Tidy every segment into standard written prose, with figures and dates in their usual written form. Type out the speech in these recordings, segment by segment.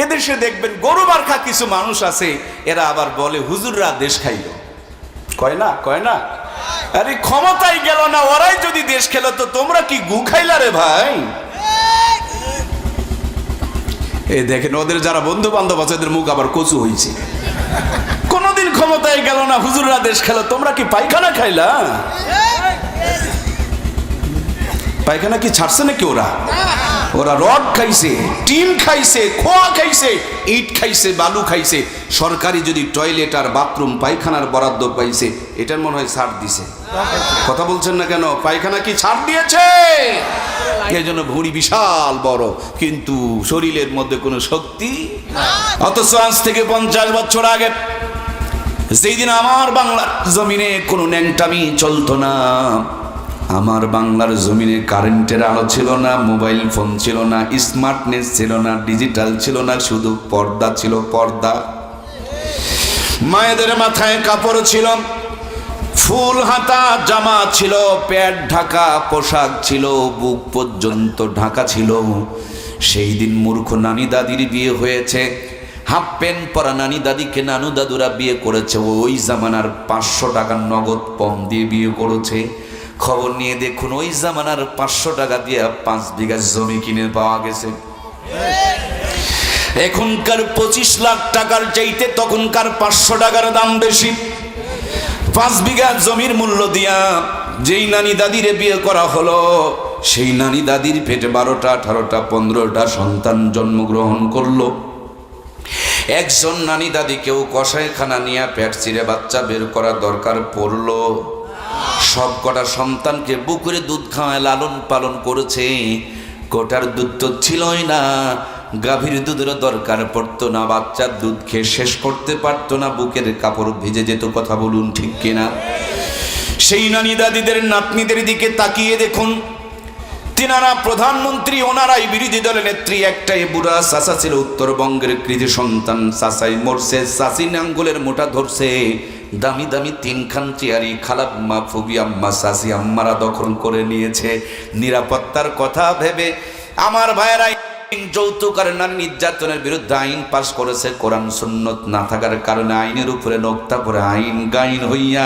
এদেশে দেখবেন গরু মার্কা কিছু মানুষ আছে, এরা আবার বলে হুজুররা দেশ খাইল। কয় না, কয় না? আরে ক্ষমতায় গেল না, ওরাই যদি দেশ খেলো তো তোমরা কি গু খাইলা রে ভাই? এই দেখেন ওদের যারা বন্ধু বান্ধব আছে ওদের মুখ আবার কচু হয়েছে। কোনদিন ক্ষমতায় গেল না, হুজুররা দেশ খেলো, তোমরা কি পায়খানা খাইলা? পায়খানা কি ছাড়ছে নাকি ওরা? ওরা রড খাইছে, টিন খাইছে, খোয়া খাইছে, ইট খাইছে, বালু খাইছে। সরকারি যদি টয়লেট আর বাথরুম পায়খানার বরাদ্দ পাইছে, এটার মনে হয় ছাড় দিছে। কথা বলছেন না কেন? পায়খানা কি ছাড় দিয়েছে? এই জন্য ভুঁড়ি বিশাল বড়, কিন্তু শরীরের মধ্যে কোনো শক্তি। অথচ আজ থেকে 50 বছর আগে যেই দিন আমার বাংলার জমিনে কোনো ন্যাংটামি চলতো না, আমার বাংলার জমিনে কারেন্টের আলো ছিল না, মোবাইল ফোন ছিল না, স্মার্টনেস ছিল না, ডিজিটাল ছিল না, শুধু পর্দা ছিল, পর্দা। মায়েদের মাথায় কাপড় ছিল, ফুল হাতা জামা ছিল, পেট ঢাকা পোশাক ছিল, বুক পর্যন্ত ঢাকা ছিল। সেই দিন মূর্খ নানি দাদির বিয়ে হয়েছে, হাফ প্যান্ট পরা নানি দাদিকে নানু দাদুরা বিয়ে করেছে, ওই জামানার 500 টাকার নগদ পণ দিয়ে বিয়ে করেছে। খবর নিয়ে দেখুন ওই জামানার 500 টাকা দিয়ে 5 বিঘা জমি কিনে পাওয়া গেছে। এখনকার 25 লাখ টাকার চাইতে তখনকার 500 টাকার দাম বেশি। 5 বিঘা জমির মূল্য দিয়া যেই নানি দাদিরে বিয়ে করা হলো, সেই নানি দাদির পেটে 12টা 18টা 15টা সন্তান জন্মগ্রহণ করলো। একজন নানি দাদিকেও কসাইখানা নিয়ে পেট চিরে বাচ্চা বের করা দরকার পড়লো। সব কটা সন্তানকে বুকুরে দুধ খাওয়ায় লালন পালন করেছে। কোটার দুধ তো ছিলই না, গাভীর দুধেরও দরকার পড়তো না, বাচ্চার দুধ খেয়ে শেষ করতে পারতো না, বুকের কাপড় ভিজে যেত। কথা বলুন ঠিক কিনা? সেই নানি দাদিদের নাতনিদের দিকে তাকিয়ে দেখুন, তিনারা প্রধানমন্ত্রী, ওনারাই বিরোধী দলের নেত্রী। একটাই বুড়া চাচা ছিল উত্তরবঙ্গের কৃতি সন্তান, চাচাই মরছে, চাচি আঙ্গুলের মোটা ধরছে। দামি দামি 3খান চেয়ারি খালাম্মা, ফুবি আম্মা, চাচি আম্মারা দখল করে নিয়েছে। নিরাপত্তার কথা ভেবে আমার ভাইয়েরাই যৌতুক আর নারী নির্যাতনের বিরুদ্ধে আইন পাশ করেছে। কোরআন সুন্নত না থাকার কারণে আইনের উপরে নোক্তা পরে আইন গাইন হইয়া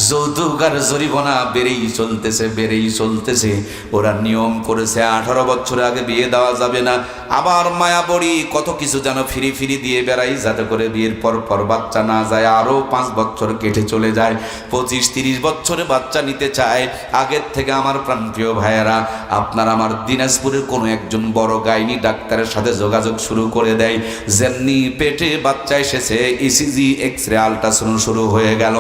যৌতুক আর জরিমানা বেড়েই চলতেছে, বেড়েই চলতেছে। ওরা নিয়ম করেছে 18 বছর আগে বিয়ে দেওয়া যাবে না। আবার মায়াবড়ি কত কিছু যেন ফিরি ফিরি দিয়ে বেড়াই, যাতে করে বিয়ের পর পর বাচ্চা না যায়, আরও 5 বছর কেটে চলে যায়। 25-30 বছরে বাচ্চা নিতে চায়। আগের থেকে আমার প্রাণপ্রিয় ভাইয়েরা, আপনার আমার দিনাজপুরের কোনো একজন বড় গাইনি ডাক্তারের সাথে যোগাযোগ শুরু করে দেয়। যেমনি পেটে বাচ্চা এসেছে, ইসিজি, এক্সরে, আল্ট্রাসাউন্ড শুরু হয়ে গেল।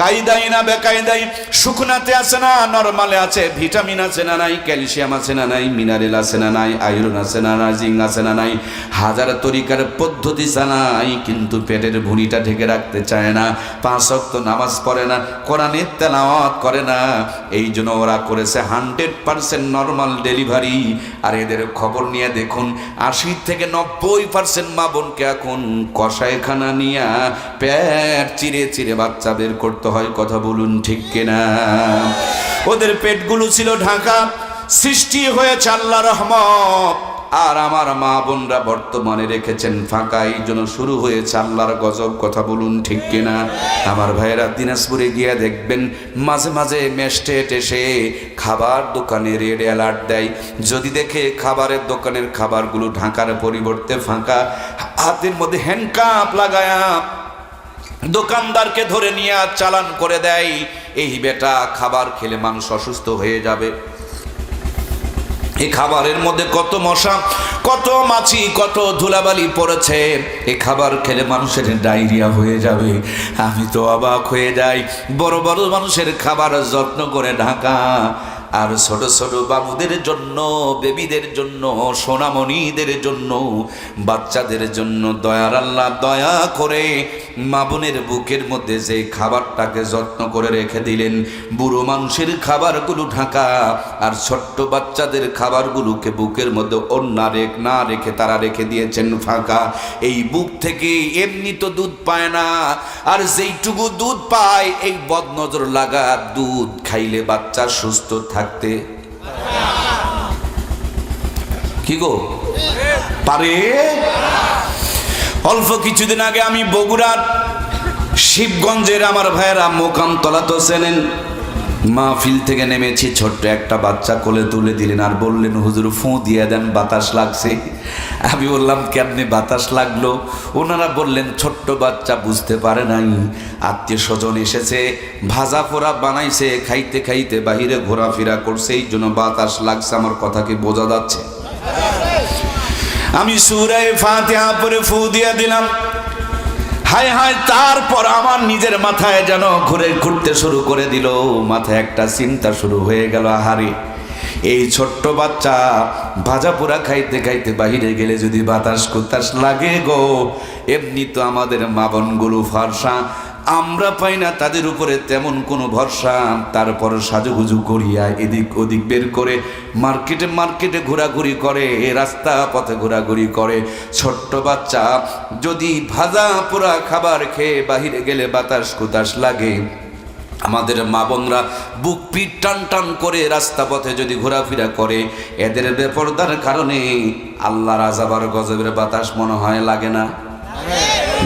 কায়দাই না বেকায়দাই, শুকনাতে আছে না নরমালে আছে, ভিটামিন আছে না নাই, ক্যালসিয়াম আছে না নাই, মিনারেল আছে না নাই, আয়রন আছে না নাই, জিঙ্ক আছে না নাই, হাজার তরিকার পদ্ধতি চালাই, কিন্তু পেটের ভুঁড়িটা ঢেকে রাখতে চায় না। 5 ওয়াক্ত নামাজ পড়ে না, কোরআনের তেলাওয়াত করে না। এই জন্য ওরা করেছে 100% নর্মাল ডেলিভারি। আর এদের খবর নিয়ে দেখুন, 80 থেকে 90% মা বোনকে এখন কসাইখানা নিয়ে পেট চিরে চিরে বাচ্চা বের করতে হয়। কথা বলুন ঠিক কিনা? ওদের পেটগুলো ছিল ঢাকা, সৃষ্টি হয়েছে আল্লাহর রহমত, আর আমার মা বোনরা বর্তমানে রেখেছেন ফাঁকা। এই জন্য শুরু হয়েছে আল্লাহর গজব। কথা বলুন ঠিক কিনা? আমার ভাইয়েরা, দিনাজপুরে গিয়ে দেখবেন মাঝে মাঝে ম্যাজিস্ট্রেট এসে খাবার দোকানে রেড অ্যালার্ট দেয়। যদি দেখে খাবারের দোকানের খাবারগুলো ঢাকার পরিবর্তে ফাঁকা, হাতের মধ্যে হ্যান্ডকাপ লাগায়া দোকানদারকে ধরে নিয়ে চালান করে দেয়। এই বেটা খাবার খেলে মানুষ অসুস্থ হয়ে যাবে। এই খাবারের মধ্যে কত মশা, কত মাছি, কত ধুলাবালি পড়েছে। এই খাবার খেলে মানুষের ডায়রিয়া হয়ে যাবে। আমি তো অবাক হয়ে যাই। বড় বড় মানুষের খাবার যত্ন করে ঢাকা, আর ছোট ছোট বাবুদের জন্য, বেবিদের জন্য, সোনামণিদের জন্য, বাচ্চাদের জন্য দয়ার আল্লাহ দয়া করে মা বোনের বুকের মধ্যে যে খাবারটাকে যত্ন করে রেখে দিলেন, বুড়ো মানুষের খাবারগুলো ঢাকা, আর ছোট্ট বাচ্চাদের খাবারগুলোকে বুকের মধ্যে না রেখে তারা রেখে দিয়েছেন ফাঁকা। এই বুক থেকে এমনি তো দুধ পায় না, আর যেইটুকু দুধ পায় এই বদনজর লাগা দুধ খাইলে বাচ্চা সুস্থ থাকতে কি গো পারে? অল্প কিছুদিন আগে আমি বগুড়ার শিবগঞ্জের আমার ভাইয়েরা মোকামতলা তো চেনেন, মাহফিল থেকে নেমেছি, ছোট্ট একটা বাচ্চা কোলে তুলে দিলেন আর বললেন হুজুর ফু দিয়ে দেন, বাতাস লাগছে। আমি বললাম কেমনি বাতাস লাগলো? ওনারা বললেন ছোট্ট বাচ্চা বুঝতে পারে নাই, আত্মীয় স্বজন এসেছে, ভাজা পোড়া বানাইছে, খাইতে খাইতে বাহিরে ঘোরাফেরা করছে, এই জন্য বাতাস লাগছে। আমার কথা কি বোঝা যাচ্ছে? আমি সূরা ফাতিহা পড়ে ফু দিয়ে দিলাম। হায় হায়, তারপর আমার নিজের মাথায় যেন ঘুরতে শুরু করে দিল, মাথায় একটা চিন্তা শুরু হয়ে গেল, আহারে এই ছোট্ট বাচ্চা ভাজা পোড়া খাইতে খাইতে বাহিরে গেলে যদি বাতাস কুতাস লাগে গো, এমনি তো আমাদের মা বোনগুলো ফর্সা, আমরা পাই না তাদের উপরে তেমন কোনো ভরসা, তারপর সাজুগুজু করিয়া এদিক ওদিক বের করে মার্কেটে মার্কেটে ঘোরাঘুরি করে, রাস্তা পথে ঘোরাঘুরি করে। ছোট্ট বাচ্চা যদি ভাজা পোড়া খাবার খেয়ে বাহিরে গেলে বাতাস কুতাস লাগে, আমাদের মা বোনরা বুক পিট টান টান করে রাস্তা পথে যদি ঘোরাফেরা করে, এদের বেপরদার কারণে আল্লাহর আযাব আর গজবের বাতাস মনে হয় লাগে না?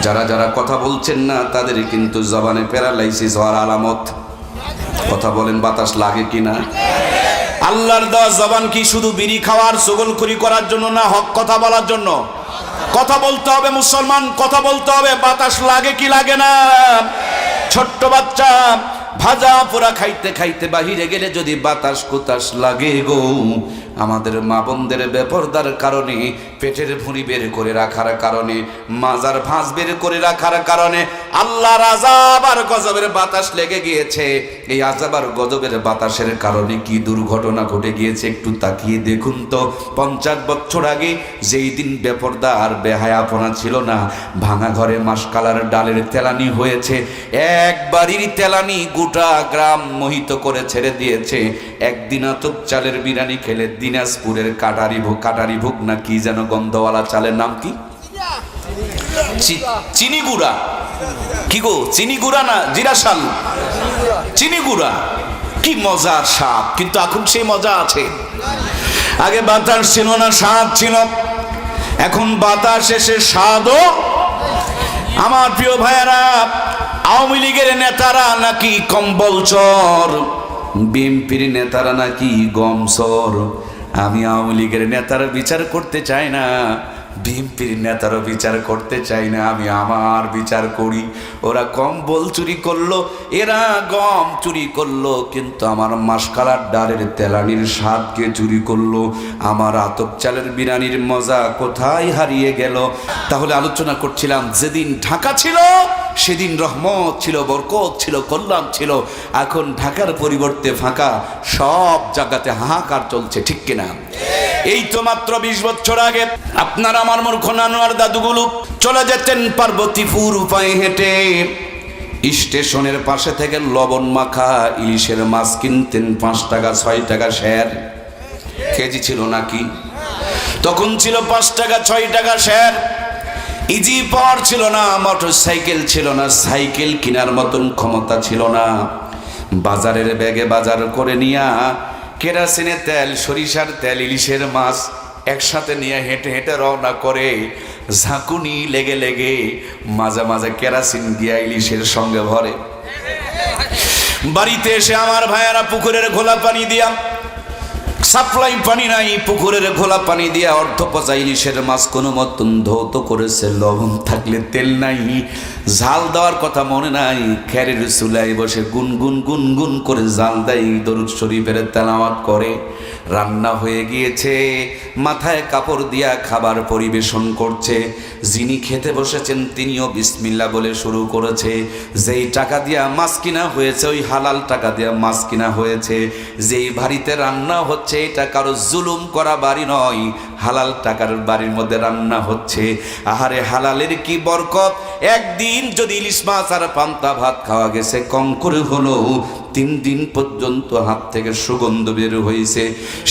যারা যারা কথা বলছেন না তাদের কিন্তু জবানে প্যারালাইসিস হওয়ার আলামত। কথা বলেন, বাতাস লাগে কিনা? আল্লাহর দেওয়া জবান কি শুধু বিড়ি খাওয়ার চগলখড়ি করার জন্য না, হক কথা বলার জন্য? কথা বলতে হবে মুসলমান, কথা বলতে হবে। বাতাস লাগে কি লাগে না? ছোট্ট বাচ্চা ভাজা পোড়া খাইতে খাইতে বাহিরে গেলে যদি বাতাস কুতাস লাগে গো, আমাদের মা বোনদের বেপরদার কারণে, পেটের ভুঁড়ি বের করে রাখার কারণে, মাজার ভাঁজ বের করে রাখার কারণে আল্লাহর আযাব আর গজবের বাতাস লেগে গিয়েছে। এই আযাব আর গজবের বাতাসের কারণে কি দুর্ঘটনা ঘটে গিয়েছে একটু তাকিয়ে দেখুন তো। 50 বছর আগে যেই দিন বেপরদা আর বেহায়াপনা ছিল না, ভাঙা ঘরে মাসকালার ডালের তেলানি হয়েছে, এক বাড়ির তেলানি গোটা গ্রাম মোহিত করে ছেড়ে দিয়েছে। একদিন আতপ চালের বিরিয়ানি খেলে দিনাজপুরের কাটারি ভোগ না কি যেন গন্ধওয়ালা চালের নাম কি, চিনি গুড়া, কি গো চিনি গুড়া না জিরাশাল, চিনি গুড়া, কি মজার স্বাদ। কিন্তু এখন সেই মজা আছে? আগে বাতাস ছিল না, স্বাদ ছিল, এখন বাতাস এসে স্বাদও। আমার প্রিয় ভাইয়েরা, আওয়ামী লীগের নেতারা নাকি কম্বল চর, বিএনপির নেতারা নাকি গম চর। আমি আওয়ামী লীগের নেতারা বিচার করতে চাই না, বিএনপির নেতারও বিচার করতে চাই না, আমি আমার বিচার করি। ওরা কম্বল চুরি করলো, এরা গম চুরি করলো, কিন্তু আমার মাসকালার ডালের তেলানির স্বাদকে চুরি করলো, আমার আতপ চালের বিরিয়ানির মজা কোথায় হারিয়ে গেল? তাহলে আলোচনা করছিলাম, যেদিন ঢাকা ছিল সেদিন রহমত ছিল, বরকত ছিল, কল্যাণ ছিল। এখন ঢাকার পরিবর্তে ফাঁকা, সব জায়গাতে হাহাকার চলছে, ঠিক কিনা? এই তো মাত্র 20 বছর আগে আপনার আমার মূর্খ নানুয়ার দাদুগুলো চলে যেতেন পার্বতীপুর উপায়ে হেঁটে, স্টেশনের পাশে থেকে লবণ মাখা ইলিশের মাছ কিনতেন 5 টাকা 6 টাকা শের কেজি ছিল নাকি? তখন ছিল 5 টাকা 6 টাকা শের। ইজি পাওয়ার ছিল না, মোটর সাইকেল ছিল না, সাইকেল কেনার মতন ক্ষমতা ছিল না। বাজারের ব্যাগে বাজার করে নিয়া কেরাসিনের তেল, সরিষার তেল, ইলিশের মাছ একসাথে নিয়ে হেঁটে হেঁটে রওনা করে, ঝাঁকুনি লেগে লেগে মাঝে মাঝে কেরাসিন দিয়া ইলিশের সঙ্গে ভরে। বাড়িতে এসে আমার ভাইয়ারা পুকুরের ঘোলা পানি দিয়া, সাপ্লাই পানি নাই, পুকুরের ঘোলা পানি দিয়া অর্ধ পচা ইলিশের মাছ কোনো মতন ধৌত করেছে, লবণ থাকলে তেল নাই, ঝাল দেওয়ার কথা মনে নাই, খেরের চুলায় বসে গুনগুন গুনগুন করে জাল দেয়, দরুদ শরীফের তেলাওয়াত করে। রান্না হয়ে গিয়েছে, মাথায় কাপড় দিয়া খাবার পরিবেশন করছে। যিনি খেতে বসেছেন তিনিও বিসমিল্লাহ বলে শুরু করেছে। যেই টাকা দিয়া মাছ কিনা হয়েছে, ওই হালাল টাকা দিয়া মাছ কিনা হয়েছে। যেই বাড়িতে রান্না হচ্ছে, এটা কারো জুলুম করা বাড়ি নয়, হালাল টাকার বাড়ির মধ্যে রান্না হচ্ছে। আহারে হালালের কি বরকত! একদিন যদি ইলিশ মাছ আর পান্তা ভাত খাওয়া গেছে, কম করে হলো 3 দিন পর্যন্ত হাত থেকে সুগন্ধ বের হয়েছে।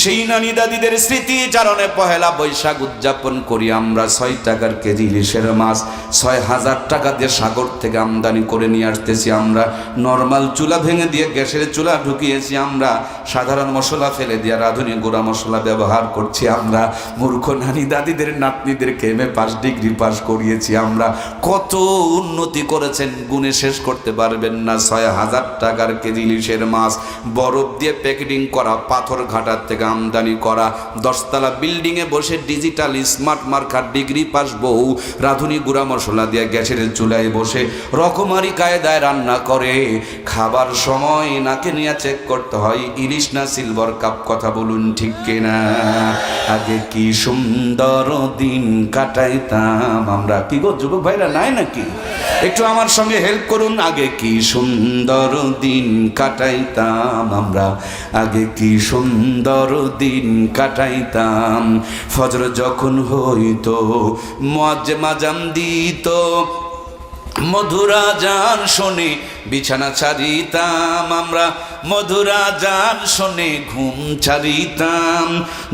সেই নানি দাদিদের স্মৃতি চারণে পহেলা বৈশাখ উদযাপন করি আমরা। 6 টাকার কেজি ইলিশের মাছ 6000 টাকা দিয়ে সাগর থেকে আমদানি করে নিয়ে আসতেছি আমরা। নর্মাল চুলা ভেঙে দিয়ে গ্যাসের চুলা ঢুকিয়েছি আমরা। সাধারণ মশলা ফেলে দিয়ে আধুনিক গুঁড়া মশলা ব্যবহার করছি আমরা। মূর্খ নানি দাদিদের নাতনিদেরকে এমএ পাস ডিগ্রি পাস করিয়েছি আমরা। কত উন্নতি করেছেন গুণে শেষ করতে পারবেন না। ৬,০০০ টাকার কেজি ইলিশের মাছ, বরফ দিয়ে প্যাকেটিং করা, পাথর ঘাটার থেকে আমদানি করা, 10তলা বিল্ডিংয়ে বসে digital smart marker degree pass বউ রাঁধুনি গুঁড়া মশলা দিয়ে গ্যাসের চুলায় বসে রকমারি কায়দায় রান্না করে। খাবার সময় নাকে নিয়ে চেক করতে হয় ইলিশ না সিলভার কাপ। কথা বলুন ঠিক কিনা? আগে কি সুন্দর দিন কাটাইতাম আমরা। কি গো যুবক ভাইরা, নাই নাকি? একটু আমার সঙ্গে হেল্প করুন। আগে কি সুন্দর দিন কাটাইতাম আমরা, আগে কি সুন্দর দিন কাটাইতাম। ফজর যখন হইতো মুয়াজ্জিন আযান দিত, মধুরা জান শোনে বিছানা ছাড়িতাম আমরা, মধুরা জান শোনে ঘুম ছাড়িতাম।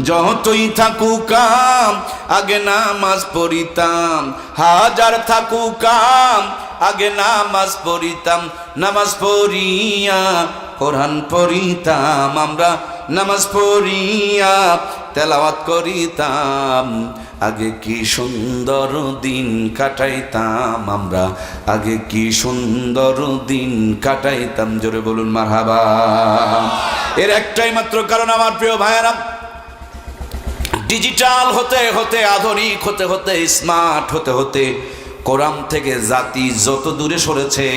যতই থাকুক কাম আগে নামাজ পড়িতাম, হাজার থাকুক কাম আগে নামাজ পড়িতাম। নামাজ পড়িয়া কোরআন পড়িতাম আমরা, নামাজ পড়িয়া তেলাওয়াত করিতাম। আগে কি সুন্দর দিন কাটাইতাম আমরা, আগে কি সুন্দর দিন কাটাইতাম। জোরে বলুন মারহাবা। এর একটাই মাত্র কারণ আমার প্রিয় ভাইয়েরা, ডিজিটাল হতে হতে, আধুনিক হতে হতে, স্মার্ট হতে হতে কোরআন থেকে জাতি যত দূরে সরেছে,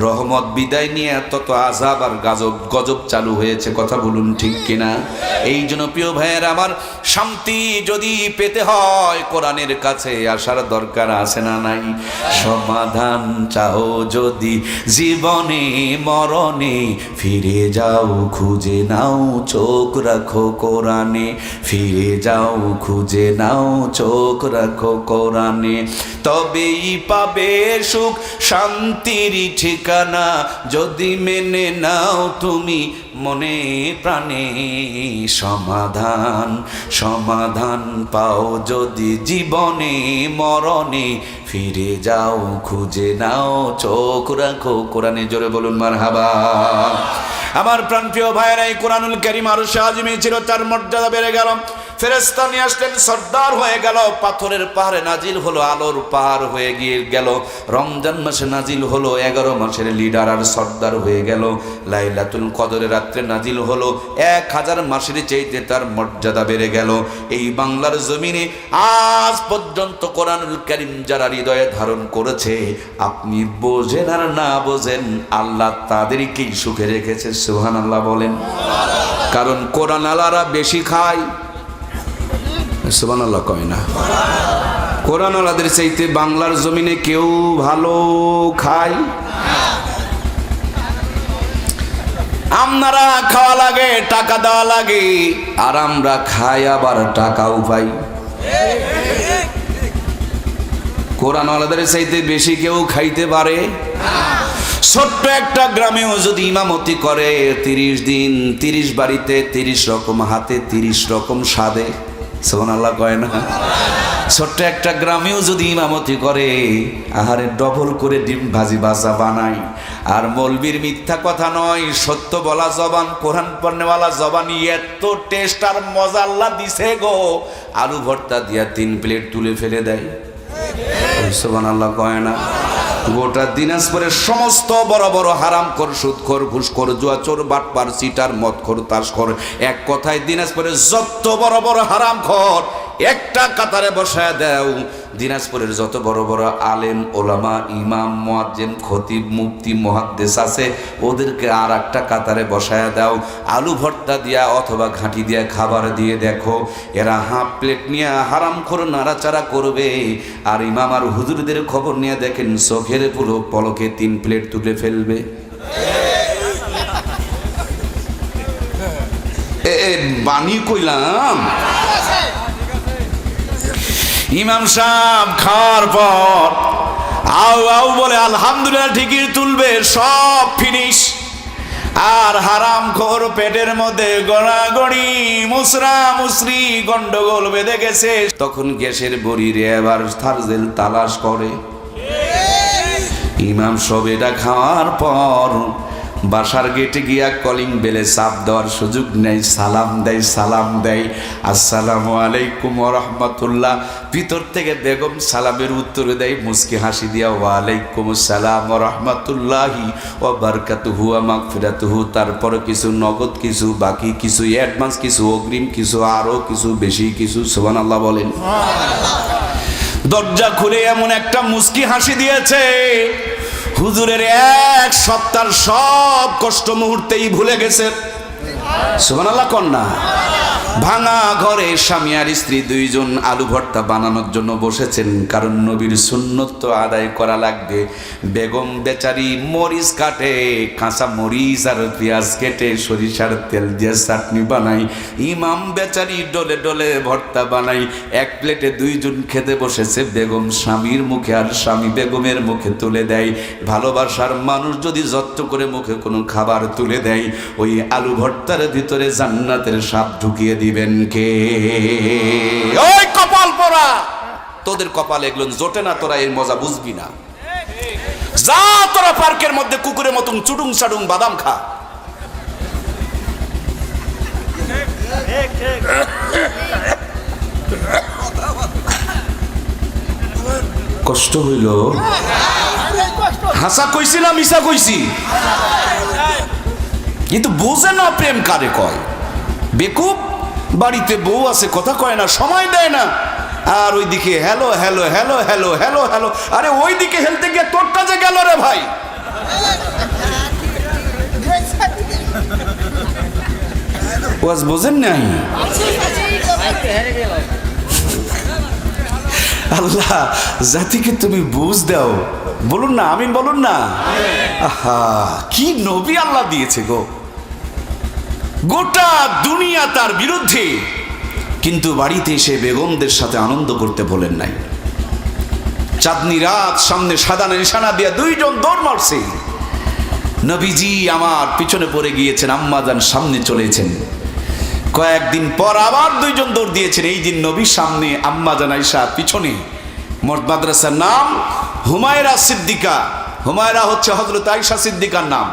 রহমত বিদায় নিয়ে তত আযাব আর গজব চালু হয়েছে। কথা বলুন ঠিক কিনা? এই জন্য প্রিয় ভাইয়ের আমার, শান্তি যদি পেতে হয় কোরআনের কাছে আসার দরকার আছে না নাই? সমাধান চাও যদি জীবনে মরণে, ফিরে যাও খুঁজে নাও চোখ রাখো কোরআনে, ফিরে যাও খুঁজে নাও চোখ রাখো কোরআনে। তবেই পাবে সুখ শান্তির ঠিকানা, যদি মেনে নাও তুমি মনে প্রাণে। সমাধান সমাধান পাও যদি জীবনে মরণে, ফিরে যাও খুঁজে নাও চোখ রাখো কোরআনে। জোরে বলুন মারহাবা। আমার প্রাণপ্রিয় ভাইয়েরা, এই কোরআনুল কারীম আরশে আজিমে ছিল, তার মর্যাদা বেড়ে গেল। ফেরেশতা নিয়ে আসলেন, সর্দার হয়ে গেল। পাথরের পাহাড়ে নাজিল হলো, আলোর পাহাড় হয়ে গিয়ে গেল। রমজান মাসে নাজিল হলো, 11 মাসের লিডার আর সর্দার হয়ে গেল। লাইলাতুল কদরের রাত্রে নাজিল হলো, 1000 মাসের চাইতে তার মর্যাদা বেড়ে গেল। এই বাংলার জমিনে আজ পর্যন্ত কোরআনুল কারীম যারা হৃদয়ে ধারণ করেছে, আপনি বোঝেন আর না বোঝেন, আল্লাহ তাদেরকেই সুখে রেখেছে। সুবহানাল্লাহ বলেন। কারণ কোরআন আলারা বেশি খায়, সুবহানাল্লাহ কয় না? কোরআন আলাদের চাইতে বাংলার জমিনে কেউ ভালো খায়? আপনারা খাওয়া লাগে, টাকা দেওয়া লাগে, আর আমরা খাই আবার টাকাও পাই। কোরআন আলাদের চাইতে বেশি কেউ খাইতে পারে? ছোট্ট একটা গ্রামেও যদি ইমামতি করে, 30 দিন 30 বাড়িতে 30 রকম হাতে 30 রকম স্বাদে, সুবহানাল্লাহ কয় না? ছোট্ট একটা গ্রামেও যদি ইমামতি করে, আহারে ডবল করে ডিম ভাজি বাসা বানাই। আর মৌলবীর মিথ্যা কথা নয়, সত্য বলা জবান, কোরআন পড়নেওয়ালা জবান, এত টেস্ট আর মজা আল্লাহ দিছে গো। আলু ভর্তা দিয়া 3 প্লেট তুলে ফেলে দেয়। সুবহানাল্লাহ কয় না? গোটা দিনাজপুরের সমস্ত বড় বড় হারামখোর, সুদখোর, ঘুষখোর, জুয়াচোর, বাটপার, চিটার, মদখোর, তাসখোর, এক কথায় দিনাজপুরের যত বড় বড় হারামখোর একটা কাতারে বসায় দাও। দিনাজপুরের যত বড় বড় আলেম, ওলামা, ইমাম, মুয়াজ্জিন, খতিব, মুফতি, মুহাদ্দিস আছে, ওদেরকে আর একটা কাতারে বসায় দাও। আলু ভর্তা দিয়া অথবা ঘাঁটি দিয়া খাবার দিয়ে দেখো, এরা হাফ প্লেট নিয়ে হারামখোর নাড়াচাড়া করবে। আর ইমাম আর হুজুরদের খবর নিয়ে দেখেন, চোখের পুরো পলকে 3 প্লেট তুলে ফেলবে। বাণী কইলাম। ইমাম সাহেব খাওয়ার পর আউ আউ বলে আলহামদুলিল্লাহ ঠিকই তুলবে, সব ফিনিশ। আর হারামখোর পেটের মধ্যে গড়াগড়ি, মুসরা মুসরি, গন্ডগোল বেঁধে গেছে। তখন গ্যাসের বড়িরে এবার থার্জেল তালাশ করে। ইমাম সব এটা খাওয়ার পর বাসার গেটে গিয়া কলিং বেলে চাপ দেওয়ার সুযোগ নেই, সালাম দেয় আসসালামু আলাইকুম ওয়া রাহমাতুল্লাহ। ভিতর থেকে বেগম সালামের উত্তরে দেয় মুস্কি হাসি দিয়া ওয়ালাইকুম আসসালাম ওয়া রাহমাতুল্লাহি ওয়া বারাকাতুহু ওয়া মাগফিরাতুহু। তারপরে কিছু নগদ, কিছু বাকি, কিছু অ্যাডভান্স, কিছু অগ্রিম, কিছু আরো কিছু বেশি, কিছু সুবহানাল্লাহ বলেন। দরজা খুলে এমন একটা মুস্কি হাসি দিয়েছে, হুজুরের এক সপ্তাহ সব কষ্ট মুহূর্তেই ভুলে গেছে। সুবহানাল্লাহ কন্যা। ভাঙা ঘরে স্বামী আর স্ত্রী দুইজন আলু ভর্তা বানানোর জন্য বসেছেন, কারণ নবীর সুন্নত তো আদায় করা লাগবে। বেগম বেচারি মরিচ কাটে, কাঁচা মরিচ আর পেঁয়াজ কেটে সরিষার তেল দিয়ে চাটনি বানাই। ইমাম বেচারি ডলে ডলে ভর্তা বানাই। এক প্লেটে দুইজন খেতে বসেছে, বেগম স্বামীর মুখে আর স্বামী বেগমের মুখে তুলে দেয়। ভালোবাসার মানুষ যদি যত্ন করে মুখে কোনো খাবার তুলে দেয়, ওই আলু ভর্তার ভিতরে জান্নাতের সাপ ঢুকিয়ে দিবেন কে? ওই কপাল পোড়া, তোদের কপালে এগুলো জোটে না, তোরা এর মজা বুঝবি না। যা তোরা পার্কের মধ্যে কুকুরের মতন চুডুং চাডুং বাদাম খা। কষ্ট হইল? হাসা কইছি না মিশা কইছি? কিন্তু বোঝে না প্রেম কারে কয়। বেকুব, বাড়িতে বউ আছে, কথা কয় না, সময় দেয় না, আর ওইদিকে hello hello hello hello hello hello. আরে ওইদিকে হেলতে গিয়ে তোরটা যে গেল রে ভাই। ওয়াজ বোঝেন নাই? আল্লাহ জাতিকে তুমি বুঝ দাও, বলুন না আমিন, বলুন না। আহা, কি নবী আল্লাহ দিয়েছে গো। গোটা দুনিয়া তার বিরুদ্ধে, কিন্তু বাড়িতে এসে বেগমদের সাথে আনন্দ করতে বলেন নাই। চাঁদনি রাত, সামনে সাদা নিশানা দিয়া দুইজন দৌড় মারছে। নবীজি আমার পিছনে পড়ে গিয়েছেন, আম্মাজান সামনে চলেছেন। কয়েকদিন পর আবার দুইজন দৌড় দিয়েছেন। এই দিন নবী সামনে, আম্মাজান আয়েশা পিছনে। মাদ্রাসার নাম হুমায়রা সিদ্দিকা। হুমায়রা হচ্ছে হযরত আয়েশা সিদ্দিকার নাম।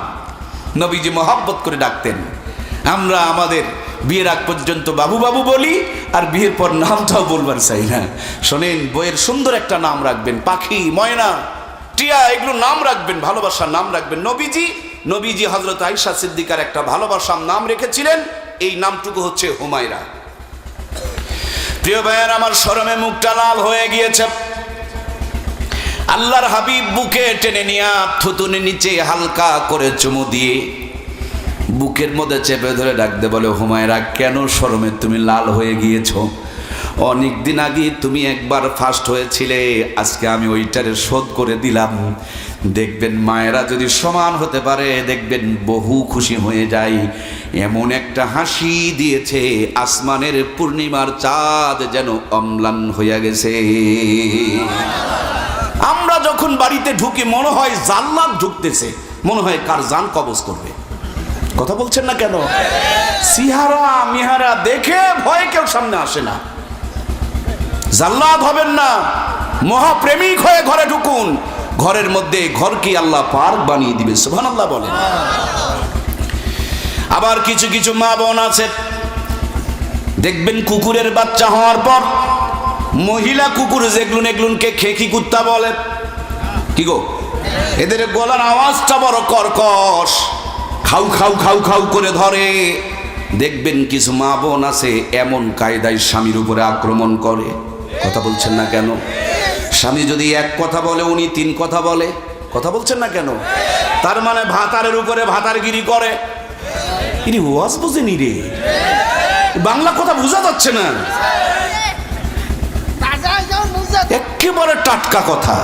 নবীজি মহব্বত করে ডাকতেন। আমরা আমাদের বিয়ের আগ পর্যন্ত বাবু বাবু বলি, আর বিয়ের পর নামটাও বলবার চাই না। শোনেন, বইয়ের সুন্দর একটা নাম রাখবেন, পাখি, ময়না, টিয়া, এগুলো নাম রাখবেন, ভালোবাসার নাম রাখবেন। নবীজি হযরত আয়েশা সিদ্দিকার একটা ভালোবাসার নাম রেখেছিলেন, এই নামটুকু হচ্ছে হুমায়রা। প্রিয় ভাইয়ার আমার, শরমে মুখটা লাল হয়ে গিয়েছে। আল্লাহর হাবিব বুকে টেনে নিয়ে থুতুনি নিচে হালকা করে চুমু দিয়ে বুকের মধ্যে চেপে ধরে ডাকতে বলে, হুমায়রা কেন শরমে তুমি লাল হয়ে গিয়েছ? অনেক দিন আগে তুমি একবার ফার্স্ট হয়েছিলে, আজকে আমি ওইটারে শোধ করে দিলাম। দেখবেন মায়েরা যদি সমান হতে পারে, দেখবেন বহু খুশি হয়ে যায়। এমন একটা হাসি দিয়েছে, আসমানের পূর্ণিমার চাঁদ যেন অম্লান হইয়া গেছে। আমরা যখন বাড়িতে ঢুকি মনে হয় জান্নাত ঢুকতেছে, মনে হয় কার জান কবজ করবে। কথা বলছেন না কেন? সিহারা মিহারা দেখে ভয়ে কেউ সামনে আসে না। জান্নাত হবেন না, মহাপ্রেমিক হয়ে ঘরে ঢুকুন। ঘরের মধ্যে ঘরকে আল্লাহ পার্ক বানিয়ে দিবে। সুবহানাল্লাহ বলেন। আবার কিছু কিছু মা বোন আছে, দেখবেন কুকুরের বাচ্চা হওয়ার পর মহিলা কুকুর যেগুলোকে খেকি কুত্তা বলে, কি গো, এদের গলার আওয়াজটা বড় কর্কশ, খাউ খাউ খাউ খাউ করে ধরে। দেখবেন কিছু মা বোন আছে এমন কায়দায় স্বামীর উপরে আক্রমণ করে। কথা বলছেন না কেন? স্বামী যদি এক কথা বলে উনি তিন কথা বলে। কথা বলছেন না কেন? তার মানে ভাতারের উপরে ভাতারগিরি করে। ইনি ওয়াজ বুঝেনি রে, বাংলা কথা বোঝা যাচ্ছে না, একেবারে টাটকা কথা।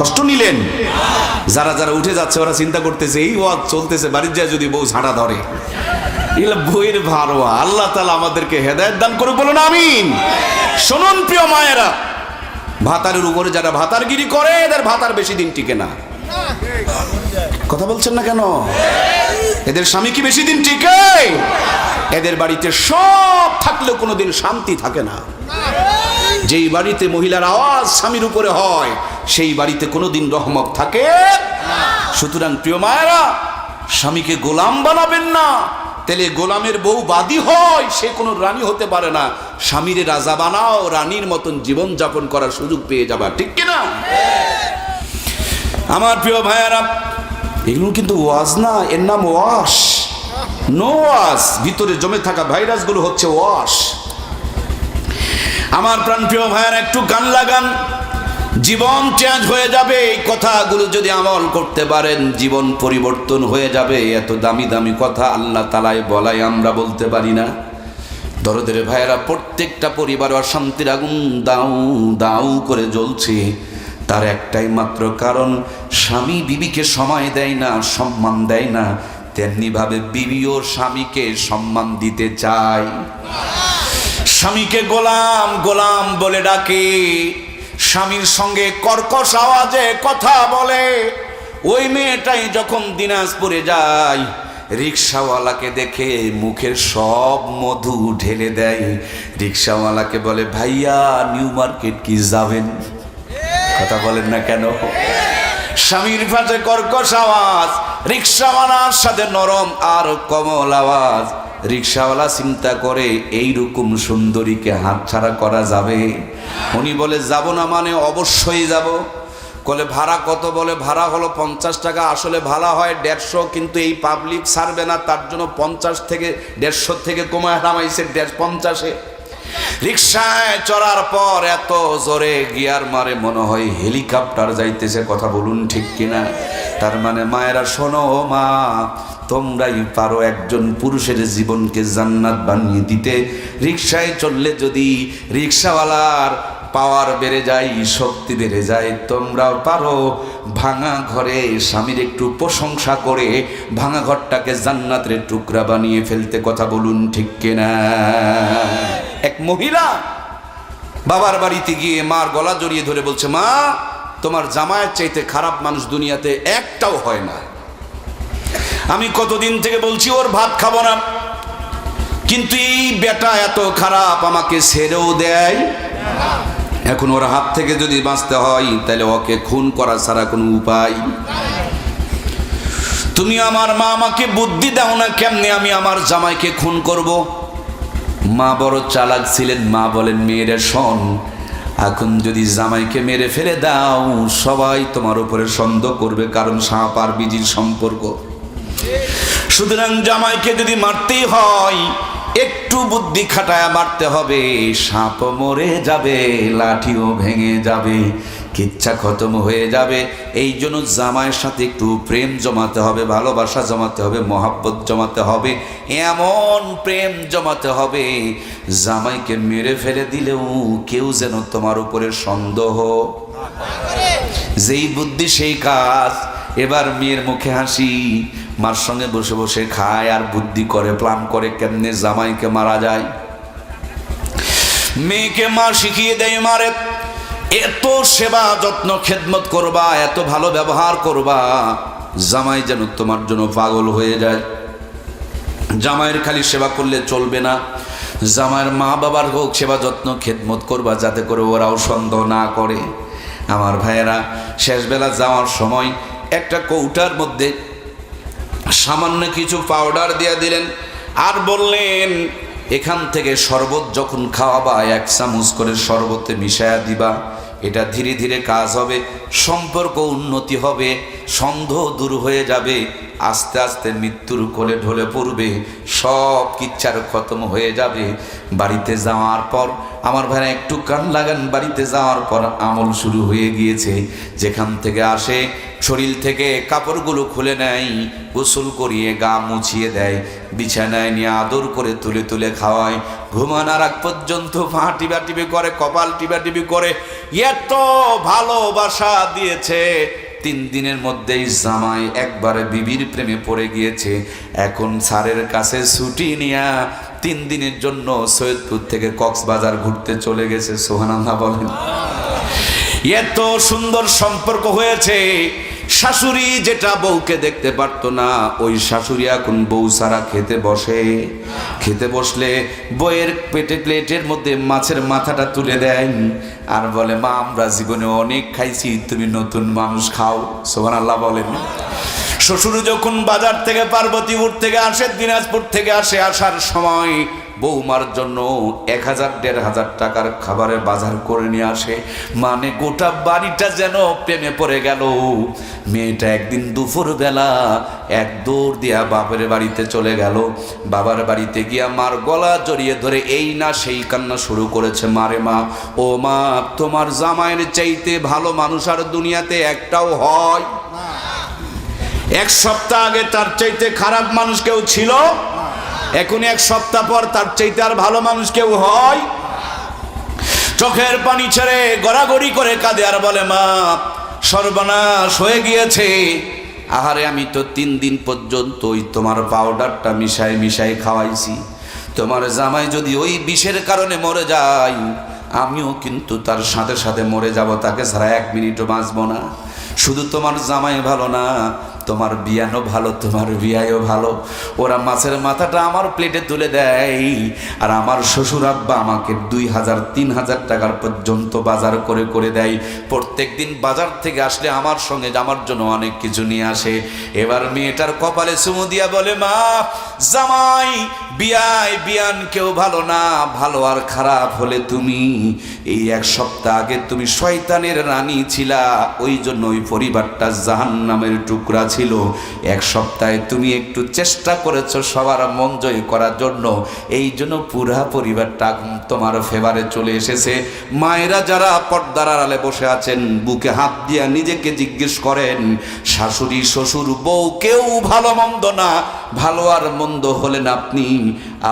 কষ্ট নিলেন? যারা যারা উঠে যাচ্ছে ওরা চিন্তা করতেছে এই ওয়াজ চলতেছে, বাড়ির যায় যদি বউ ঝাঁটা ধরে। এগুলো বইয়ের ভারোয়া। আল্লাহ তাআলা আমাদেরকে হেদায়েত দান করুক, বলুন আমিন। শুনুন প্রিয় মায়েরা, ভাতারের উপরে যারা ভাতারগিরি করে এদের ভাতার বেশি দিন টিকে না। কথা বলছেন না কেন? এদের স্বামী কি বেশি দিন টিকে? এদের বাড়িতে সব থাকলেও কোনোদিন শান্তি থাকে না। যেই বাড়িতে মহিলার আওয়াজ স্বামীর উপরে হয় সেই বাড়িতে কোনোদিন রহমত থাকে। সুতরাং প্রিয় মায়েরা, স্বামীকে গোলাম বানাবেন না, তাহলে গোলামের বউ বাদী হয়, সে কোনো রানী হতে পারে না। স্বামীরে রাজা বানাও, রানীর মতন জীবন যাপন করার সুযোগ পেয়ে যাবা, ঠিক কিনা? আমার প্রিয় ভাইয়ারা, এগুলো কিন্তু ওয়াজ না, এর নাম ওয়াশ। নো ওয়াশ, ভিতরে জমে থাকা ভাইরাসগুলো হচ্ছে ওয়াশ। আমার প্রাণপ্রিয় ভাইয়ারা, একটু গান লাগান, জীবন চেঞ্জ হয়ে যাবে। এই কথাগুলো যদি আমল করতে পারেন, জীবন পরিবর্তন হয়ে যাবে। এত দামি দামি কথা আল্লাহ তাআলাই বলাই আমরা বলতে পারি না। দরদের ভাইয়েরা, প্রত্যেকটা পরিবার অশান্তির আগুন দাউ দাউ করে জ্বলছে। তার একটাই মাত্র কারণ, স্বামী বিবিকে সময় দেয় না, সম্মান দেয় না। তেমনি ভাবে বিবিও স্বামীকে সম্মান দিতে চায়। স্বামীকে গোলাম গোলাম বলে ডাকে, স্বামীর সঙ্গে কর্কশ আওয়াজে কথা বলে। ওই মেয়েটাই যখন দিনাজপুরে যায়, রিক্সাওয়ালাকে দেখে মুখের সব মধু ঢেলে দেয়। রিক্সাওয়ালাকে বলে, ভাইয়া নিউ মার্কেট কি যাবেন? কথা বলেন না কেন? স্বামীর পাশে কর্কশ আওয়াজ, রিক্সাওয়ালার সাথে নরম আর কোমল আওয়াজ। রিক্সাওয়ালা চিন্তা করে, এইরকম সুন্দরীকে হাতছাড়া করা যাবে? উনি বলে, যাব না মানে অবশ্যই যাব। বলে ভাড়া কত? বলে ভাড়া হলো 50 টাকা। আসলে ভাড়া হয় 150, কিন্তু এই পাবলিক ছাড়বে না, তার জন্য 50 থেকে 150 থেকে কমায় নামাইছে 50-এ। রিক্সায় চড়ার পর এত জোরে গিয়ার মারে, মনে হয় হেলিকপ্টার যাইতেছে। কথা বলুন ঠিক কিনা? তার মানে মায়েরা শোনো, মা তোমরাই পারো একজন পুরুষের জীবনকে জান্নাত বানিয়ে দিতে। রিক্সায় চললে যদি রিক্সাওয়ালার পাওয়ার বেড়ে যায়, শক্তি বেড়ে যায়, তোমরাও পারো ভাঙা ঘরে স্বামীর একটু প্রশংসা করে ভাঙা ঘরটাকে জান্নাতের টুকরা বানিয়ে ফেলতে। কথা বলুন ঠিক কিনা? এক মহিলা বাবার বাড়িতে গিয়ে মার গলা জড়িয়ে ধরে বলছে, মা তোমার জামাইয়ের চাইতে খারাপ মানুষ দুনিয়াতে একটাও হয় না। আমি কতদিন থেকে বলছি ওর ভাত খাবো না, কিন্তু এই বেটা এত খারাপ, আমাকে ছেড়েও দেয়। এখন ওর হাত থেকে যদি বাঁচতে হয়, তাহলে ওকে খুন করা ছাড়া কোনো উপায়। তুমি আমার মা, আমাকে বুদ্ধি দাও না, কেমনে আমি আমার জামাইকে খুন করব? মা বড় চালাক ছিলেন। মা বলেন, মেয়েরে শোন, এখন যদি জামাইকে মেরে ফেলে দাও, সবাই তোমার উপরে সন্দেহ করবে, কারণ সাপ আর বিজির সম্পর্ক। সুতরাং জামাইকে যদি মারতেই হয়, একটু বুদ্ধি খাটায় মারতে হবে। সাপ মরে যাবে, লাঠিও ভেঙে যাবে, কিচ্ছা খতম হয়ে যাবে। এই জন্য জামাইয়ের সাথে একটু প্রেম জমাতে হবে, ভালোবাসা জমাতে হবে, মহাব্বত জমাতে হবে। এমন প্রেম জমাতে হবে, জামাইকে মেরে ফেলে দিলেও কেউ যেন তোমার উপরে সন্দেহ। যেই বুদ্ধি সেই কাজ। এবার মেয়ের মুখে হাসি, মার সঙ্গে বসে বসে খায় আর বুদ্ধি করে, প্ল্যান করে কেমনে জামাইকে মারা যায়। মেয়েকে মা শিখিয়ে দেয়, মারে এত সেবা যত্ন খেদমত করবা, এত ভালো ব্যবহার করবা, জামাই যেন তোমার জন্য পাগল হয়ে যায়। জামাইয়ের খালি সেবা করলে চলবে না, জামাইয়ের মা বাবার হোক সেবা যত্ন খেদমত করবা, যাতে করে ওরাও সন্দেহ না করে। আমার ভাইয়েরা, শেষবেলা যাওয়ার সময় একটা কৌটার মধ্যে সামান্য কিছু পাউডার দিয়ে দিলেন, আর বললেন, এখান থেকে শরবত যখন খাওয়াবা, 1 চামচ করে শরবতে মিশায়া দিবা। এটা ধীরে ধীরে কাজ হবে, সম্পর্ক উন্নতি হবে, সন্দেহ দূর হয়ে যাবে, আস্তে আস্তে মৃত্যুর কোলে ঢলে পড়বে, সব কিচ্ছার খতম হয়ে যাবে। বাড়িতে যাওয়ার পর আমার ভাইরা একটু কান লাগান, বাড়িতে যাওয়ার পর আমল শুরু হয়ে গিয়েছে। যেখান থেকে আসে শরীর থেকে কাপড়গুলো খুলে নেয়, গোসল করিয়ে গা মুছিয়ে দেয়, বিছানায় নিয়ে আদর করে তুলে তুলে খাওয়ায়, ঘুমানোর আগ পর্যন্ত পা টিবাটিবি করে, কপাল টিবাটিবি করে, এত ভালোবাসা দিয়েছে। 3 দিনের মধ্যেই জামাই একবারে বিবির প্রেমে পড়ে গিয়েছে। এখন স্যারের কাছে ছুটি নিয়া 3 দিনের জন্য সৈয়দপুর থেকে কক্সবাজার ঘুরতে চলে গেছে। সুবহানাল্লাহ বলেন। এত সুন্দর সম্পর্ক হয়েছে। শাশুড়ি যেটা বউকে দেখতে পারতো না, ওই শাশুড়ি এখন বউ ছাড়া খেতে বসে। খেতে বসলে বউয়ের প্লেটের মধ্যে মাছের মাথাটা তুলে দেয় আর বলে, মা আমরা জীবনে অনেক খাইছি, তুমি নতুন মানুষ খাও। সুবহানাল্লাহ বলেন। শ্বশুর যখন বাজার থেকে পার্বতীপুর থেকে আসে, দিনাজপুর থেকে আসে, আসার সময় বৌমার জন্য 1000-1500 টাকার খাবারের বাজার করে নিয়ে আসে। মানে গোটা বাড়িটা যেন প্রেমে পড়ে গেল। মেয়েটা একদিন দুপুর বেলা এক দৌড় দিয়া বাপের বাড়িতে চলে গেল। বাবার বাড়িতে গিয়া মার গলা জড়িয়ে ধরে এই না সেই কান্না শুরু করেছে, মারে মা, ও মা, তোমার জামাইয়ের চাইতে ভালো মানুষ আর দুনিয়াতে একটাও হয়? এক সপ্তাহ আগে তার চাইতে খারাপ মানুষ কেউ ছিল? এখন এক সপ্তাহ পর তার চাইতে আর ভালো মানুষ কেউ হয়? চোখের পানি ছেড়ে গড়াগড়ি করে কাঁদে আর বলে, মা, সর্বনাশ হয়ে গিয়েছে। আহারে, আমি তো 3 দিন পর্যন্ত ওই তোমার পাউডারটা মিশাই মিশাই খাওয়াইছি। তোমার জামাই যদি ওই বিষের কারণে মরে যায়, আমিও কিন্তু তার সাথে সাথে মরে যাব, তাকে ছাড়া 1 মিনিটও বাঁচব না। শুধু তোমার জামাই ভালো না, তোমার বিয়ানও ভালো, তোমার বিয়ায়ও ভালো। ওরা মাছের মাথাটা আমার প্লেটে তুলে দেয়, আর আমার শ্বশুর আব্বা আমাকে 2000-3000 টাকার পর্যন্ত বাজার করে করে দেয়। প্রত্যেক দিন বাজার থেকে আসলে আমার সঙ্গে আমার জন্য অনেক কিছু নিয়ে আসে। এবার মেয়েটার কপালে চুমু দিয়া বলে, মা, জামাই বিয়ায় বিয়ান কেউ ভালো না, ভালো আর খারাপ হলে তুমি। এই 1 সপ্তাহ আগে তুমি শয়তানের রানী ছিলা, ওই জন্য ওই পরিবারটা জাহান্নামের টুকরা ছিল। 1 সপ্তাহে তুমি একটু চেষ্টা করেছো সবার মন জয় করার জন্য, এই জন্য পুরা পরিবারটা তোমার ফেভারে চলে এসেছে। মায়েরা যারা পর্দার আড়ালে বসে আছেন, বুকে হাত দিয়া নিজেকে জিজ্ঞেস করেন, শাশুড়ি শ্বশুর বউ কেউ ভালো মন্দ না, ভালো আর মন্দ হলেন আপনি।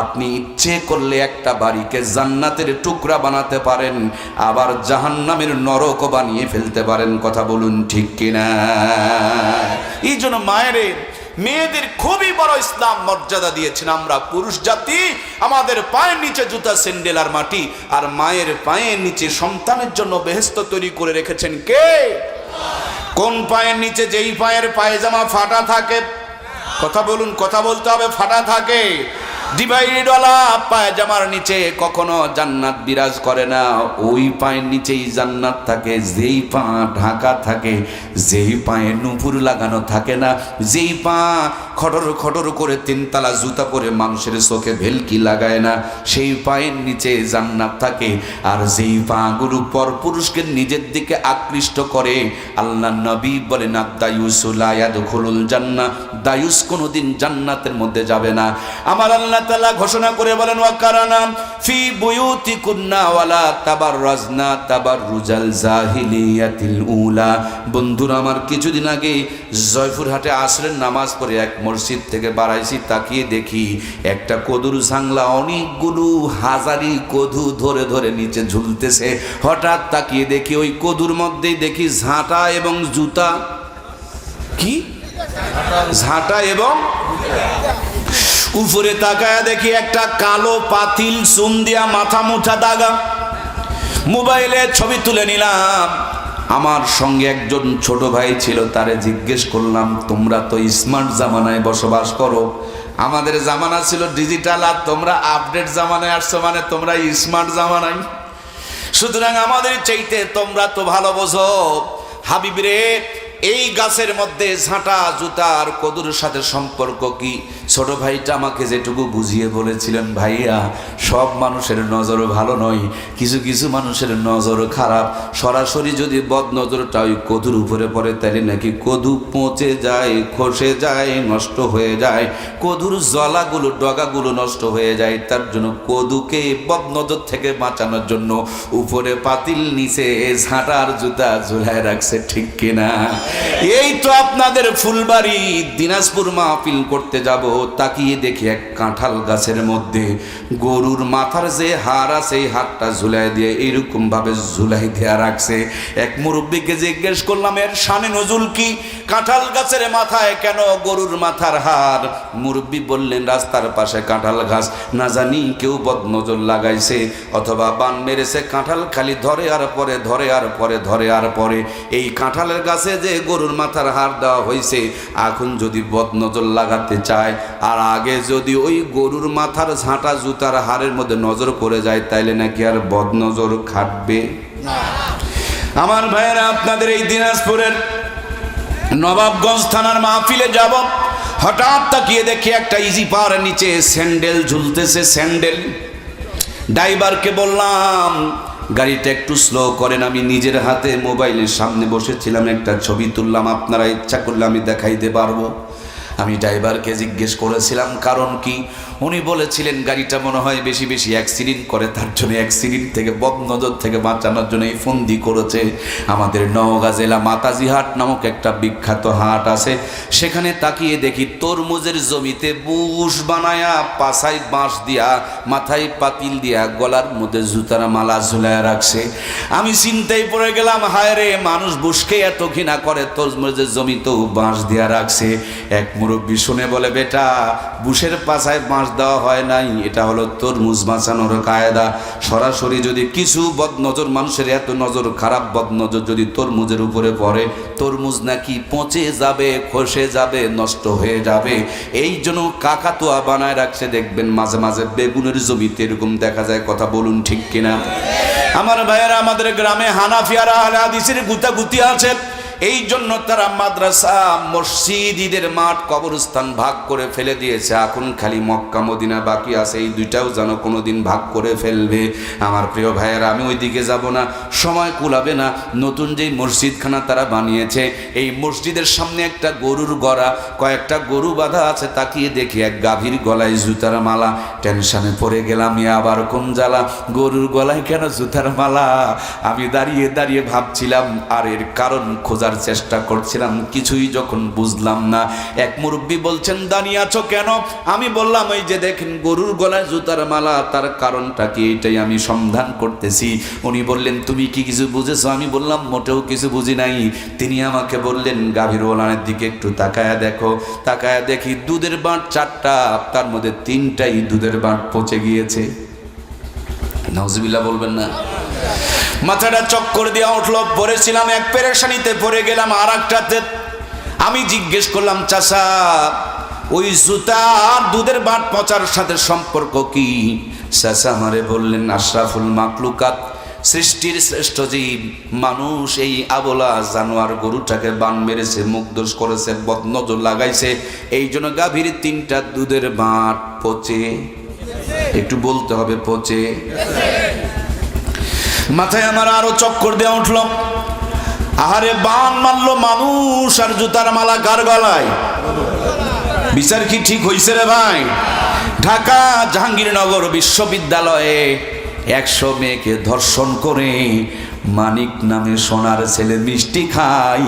আপনি ইচ্ছে করলে একটা বাড়িকে জান্নাতের টুকরা বানাতে পারেন, আবার জাহান্নামের নরক বানিয়ে ফেলতে পারেন। কথা বলুন ঠিক কিনা? এই জন্য মেয়েদের খুবই বড় ইসলাম মর্যাদা দিয়েছেন। আমরা পুরুষ জাতি, আমাদের পায়ের নিচে জুতা, স্যান্ডেল আর মাটি, আর মায়ের পায়ের নিচে সন্তানের জন্য বেহেশত তৈরি করে রেখেছেন কে? কোন পায়ের নিচে? যেই পায়ের পায়জামা ফাটা থাকে। কথা বলুন, কথা বলতে হবে, ফাটা থাকে। ডিভাইডওয়ালা পায়জামার নিচে কখনো জান্নাত বিরাজ করে না, ওই পায়ের নিচেই জান্নাত থাকে। যেই পা ঢাকা থাকে, যেই পায়ে নুপুর লাগানো থাকে না, যেই পা খটর খটর করে 3 তালা জুতা পরে মানুষের চোখে ভেলকি লাগায় না, সেই পায়ের নিচে জান্নাত থাকে। আর যেই পাগুলো পর পুরুষকে নিজের দিকে আকৃষ্ট করে, আল্লাহ নবী বলেন, আদ-দায়ুসু লা ইয়াদখুলুল জান্নাহ, দায়ুস কোনোদিন জান্নাতের মধ্যে যাবে না। আমার আল্লাহ তাআলা ঘোষণা করে বলেন, ওয়াকারানা ফি বুয়ুতিকুন্না ওয়ালা তাবাররাজনা তাবাররুজাল জাহিলিয়াতিল উলা। বন্ধুরা আমার, কিছুদিন আগে জয়পুরহাটে আসরের নামাজ পড়ে এক মসজিদ থেকে বাড়াইছি, তাকিয়ে দেখি একটা কদুর জাংলা অনেকগুলো হাজারি কদু ধরে ধরে নিচে ঝুলতেছে। হঠাৎ তাকিয়ে দেখি ওই কদুর মধ্যেই দেখি ঝাঁটা এবং জুতা। কি? ঝাঁটা এবং উপরে তাকায়া দেখি একটা কালো পাতিল, চুন দিয়া মাথা মুঠা দাগা। মোবাইলে ছবি তুলে নিলাম। আমার সঙ্গে একজন ছোট ভাই ছিল, তারে জিজ্ঞেস করলাম, তোমরা তো স্মার্ট জামানায় বসবাস করো, আমাদের জামানা ছিল ডিজিটাল, আর তোমরা আপডেট জামানায় আসছো, মানে তোমরা স্মার্ট জামানায়। সুতরাং আমাদের চাইতে তোমরা তো ভালো বোঝো। হাবিবরে, এই গাছের মধ্যে ঝাঁটা জুতার কদুর সাথে সম্পর্ক কি? ছোট ভাইটা আমাকে যেটুকু বুঝিয়ে বলেছিলেন, ভাইয়া, সব মানুষের নজর ভালো নয়, কিছু কিছু মানুষের নজর খারাপ। সরাসরি যদি বদ নজরটা ওই কদুর উপরে পড়ে, তাহলে নাকি কদু পচে যায়, খসে যায়, নষ্ট হয়ে যায়, কদুর জলাগুলো ডগাগুলো নষ্ট হয়ে যায়। তার জন্য কদুকে বদ নজর থেকে বাঁচানোর জন্য উপরে পাতিল, নিচে ঝাঁটার জুতা ঝুলায় রাখছে। ঠিক কিনা? এই তো আপনাদের ফুলবাড়ি দিনাজপুর মাহফিল করতে যাব, তাকিয়ে দেখি এক কাঁঠাল গাছের মধ্যে গরুর মাথার যে হাড় আছে, এই হাড়টা ঝুলাই দিয়ে এইরকম ভাবে ঝুলাই দেওয়া রাখছে। এক মুরব্বীকে জিজ্ঞেস করলাম, এর শানে নজুল কি? কাঁঠাল গাছের মাথায় কেন গরুর মাথার হাড়? মুরব্বী বললেন, রাস্তার পাশে কাঁঠাল গাছ, না জানি কেউ বদনজর লাগাইছে অথবা বান মেরেছে, কাঁঠাল খালি ধরে আর পরে, ধরে আর পরে, ধরে আর পরে। এই কাঁঠালের গাছে যে গরুর মাথার হাড় দেওয়া হয়েছে, এখন যদি বদনজর লাগাতে চায়, আর আগে যদি ওই গরুর মাথার ঝাঁটা জুতার হাড়ের মধ্যে নজর পড়ে যায়, তাইলে নাকি আর বদনজর খাটবে না। আমার ভাইয়েরা, আপনাদের এই দিনাজপুরের নবাবগঞ্জ থানার মাহফিলে যাব, হঠাৎ তাকিয়ে দেখি একটা ইজি পার নিচে স্যান্ডেল ঝুলতেছে, স্যান্ডেল। ড্রাইভারকে বললাম গাড়িটা একটু স্লো করেন, আমি নিজের হাতে মোবাইলের সামনে বসেছিলাম, একটা ছবি তুললাম, আপনারা ইচ্ছা করলে আমি দেখাইতে পারবো। আমি ড্রাইভারকে জিজ্ঞেস করেছিলাম কারণ কি, উনি বলেছিলেন গাড়িটা মনে হয় বেশি বেশি অ্যাক্সিডেন্ট করে, তার জন্য অ্যাক্সিডেন্ট থেকে বদনজর থেকে বাঁচানোর জন্য এই ফন্দি করেছে। আমাদের নওগাঁ জেলা মাতাজি হাট নামক একটা বিখ্যাত হাট আছে, সেখানে তাকিয়ে দেখি তরমুজের জমিতে বুশ বানায়া, পাছায় বাঁশ দিয়া, মাথায় পাতিল দিয়া, গলার মধ্যে জুতার মালা ঝুলায় রাখছে। আমি চিন্তায় পড়ে গেলাম, হায় রে, মানুষ বুশকে এত ঘৃণা করে, তরমুজের জমিতেও বাঁশ দিয়া রাখছে। এক মুরব্বী শুনে বলে, বেটা, বুশের পাছায় বাঁশ দেওয়া হয় নাই, এটা হলো তরমুজ বাঁচানোর কায়দা। সরাসরি যদি কিছু বদনজর, মানুষের এত নজর, খারাপ বদনজর যদি তরমুজের উপরে পড়ে, তরমুজ নাকি পচে যাবে, খসে যাবে, নষ্ট হয়ে যাবে। এই জন্য কাকাতুয়া বানায় রাখছে। দেখবেন মাঝে মাঝে বেগুনের জমিতে এরকম দেখা যায়, কথা বলুন ঠিক কিনা? আমার ভাইয়েরা, আমাদের গ্রামে হানাফিয়ারা আহলে হাদিসের গুতাগুতি আছে, এই জন্য তারা মাদ্রাসা, মসজিদ, ঈদের মাঠ, কবরস্থান ভাগ করে ফেলে দিয়েছে। এখন খালি মক্কা মদিনা বাকি আছে, এই দুইটাও যেন কোনোদিন ভাগ করে ফেলবে। আমার প্রিয় ভাইয়েরা, আমি ওই দিকে যাব না, সময় কুলাবে না। নতুন যেই মসজিদখানা তারা বানিয়েছে, এই মসজিদের সামনে একটা গরুর গড়া, কয়েকটা গরু বাঁধা আছে, তাকিয়ে দেখি এক গাভীর গলায় জুতার মালা। টেনশনে পড়ে গেলাম, আবার কোন জ্বালা, গরুর গলায় কেন জুতার মালা? আমি দাঁড়িয়ে দাঁড়িয়ে ভাবছিলাম, আর এর কারণ খোঁজার চেষ্টা করছিলাম, কিছুই যখন বুঝলাম না। এক মুরব্বী বলছেন, দাঁড়িয়ে আছো কেন? আমি বললাম, এই যে দেখেন গরুর গলায় জুতার মালা, তার কারণটা কি, এটাই আমি সন্ধান করতেছি। উনি বললেন, তুমি কি কিছু বুঝেছো? আমি বললাম, মোটেও কিছু বুঝি নাই। তিনি আমাকে বললেন, গাভীর ওলানের দিকে একটু তাকায়া দেখো। তাকায়া দেখি দুধের বাঁট 4টা, তার মধ্যে 3টাই দুধের বাঁট পচে গিয়েছে। নাউজুবিল্লাহ বলবেন না? মাথাটা চক্কর দিয়ে উঠলো, পড়েছিলাম এক পেরেশানিতে, পড়ে গেলাম আর একটাতে। আমি জিজ্ঞেস করলাম, চাচা, ওই জুতা আর দুধের বাঁট পচার সাথে সম্পর্ক কি? চাচা আমারে বললেন, আশরাফুল মাকলুকাত, সৃষ্টির শ্রেষ্ঠ জীব মানুষ, এই আবলা জানোয়ার গরুটাকে বান মেরেছে, মুগ্ধ করেছে, বদনজর লাগাইছে, এই জন্য গাভীর 3টা দুধের বাঁট পচে, একটু বলতে হবে, পচে। মাথায় আমার আরো চক্কর দিয়ে উঠল, আহারে, বান মারলো মানুষ আর জুতার মালা কার গলায়? বিচার কি ঠিক হইছে রে ভাই? ঢাকা জাহাঙ্গীরনগর বিশ্ববিদ্যালয়ে 100 মেয়েকে ধর্ষণ করে মানিক নামে সোনার ছেলে মিষ্টি খাই,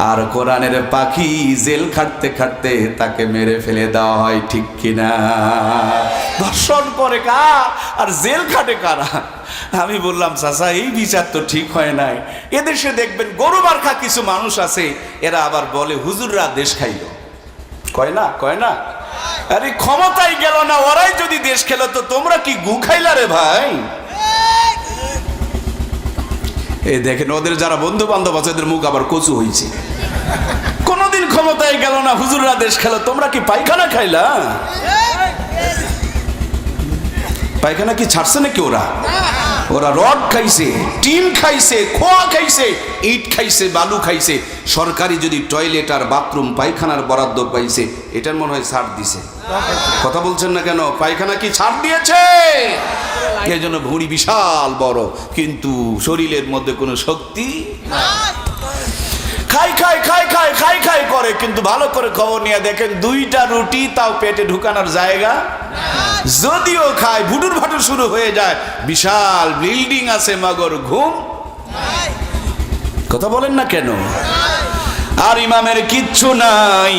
আর কোরআনের পাখি জেল খাটতে খাটতে তাকে মেরে ফেলে দেওয়া হয়, ঠিক কিনা? ধর্ষণ করে কার আর জেল খাটে কারা? আমি বললাম, চাচা, এই বিচার তো ঠিক হয় নাই। এদেশে দেখবেন গরু মার্কা কিছু মানুষ আছে, এরা আবার বলে হুজুররা দেশ খাইল, কয় না, কয় না? আরে ক্ষমতায় গেল না, ওরাই যদি দেশ খেলো তো তোমরা কি গু খাইলা রে ভাই? এই দেখেন, ওদের যারা বন্ধু বান্ধব আছে এদের মুখ আবার কচু হয়েছে। কোনদিন ক্ষমতায় গেল না, হুজুররা দেশ খেলো, তোমরা কি পায়খানা খাইলা? পায়খানা কি ছাড়ছে নাকি? ওরা রড খাইছে, টিন খাইছে, খোয়া খাইছে, ইট খাইছে, বালু খাইছে। সরকারি যদি টয়লেট আর বাথরুম পায়খানার বরাদ্দ পাইছে, এটার মনে হয় ছাড় দিছে। কথা বলছেন না কেন? পায়খানা কি ছাড় দিয়েছে? এই জন্য ভুঁড়ি বিশাল বড়, কিন্তু শরীরের মধ্যে কোনো শক্তি খাই খাই খাই খাই খাই খাই করে, কিন্তু ভালো করে খবর নিয়ে দেখেন 2টা রুটি তাও পেটে ঢুকানোর জায়গা। যদিও খায়, ভুটুর ভাটুর শুরু হয়ে যায়, বিশাল বিল্ডিং আছে, মগর ঘুম। কথা বলেন না কেন? আর ইমামের কিচ্ছু নাই,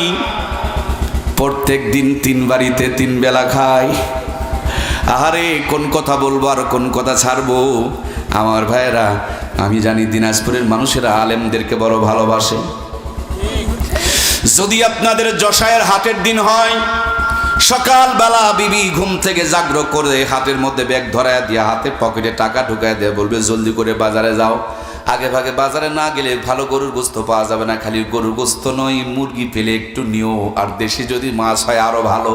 প্রত্যেক দিন 3 বাড়িতে 3 বেলা খায়। আহারে, কোন কথা বলবো আর কোন কথা ছাড়বো? আমার ভাইয়েরা, আমি জানি দিনাজপুরের মানুষেরা আলেমদেরকে বড় ভালোবাসে। যদি আপনাদের যশায়ের হাটের দিন হয়, সকালবেলা বিবি ঘুম থেকে জাগ্রত করে হাতের মধ্যে ব্যাগ ধরায় দিয়ে হাতে পকেটে টাকা ঢুকায় দিয়ে বলবে, জলদি করে বাজারে যাও, আগে ভাগে বাজারে না গেলে ভালো গরুর গোস্ত পাওয়া যাবে না। খালি গরুর গোস্ত নয়, মুরগি পেলে একটু নিও, আর দেশি যদি মাছ হয় আরো ভালো।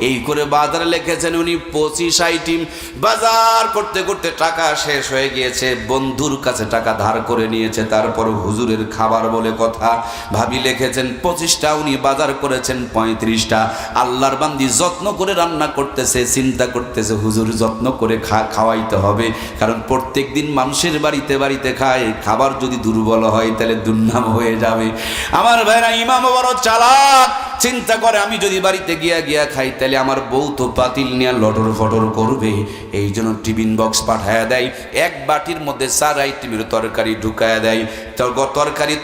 এই করে বাজারে লিখেছেন উনি 25 আইটেম। বাজার করতে করতে টাকা শেষ হয়ে গিয়েছে, বন্ধুর কাছে টাকা ধার করে নিয়েছে, তারপর হুজুরের খাবার বলে কথা। ভাবি লিখেছেন 25টা, উনি বাজার করেছেন 35টা। আল্লাহর বান্দি যত্ন করে রান্না করতেছে, চিন্তা করতেছে হুজুর যত্ন করে খাওয়াইতে হবে, কারণ প্রত্যেক দিন মানুষের বাড়িতে বাড়িতে খায়, খাবার যদি দুর্বল হয় তাহলে দুর্নাম হয়ে যাবে। আমার ভাইরা, ইমাম বড় চালাক, চিন্তা করে আমি যদি বাড়িতে গিয়া খাই তাহলে আমার বউ তো পাতিল নিয়ে লটর ফটর করবে। এই জন্য টিফিন বক্স পাঠায়া দেয়, এক বাটির মধ্যে 4 আইটেমের তরকারি ঢুকায়া দেয়।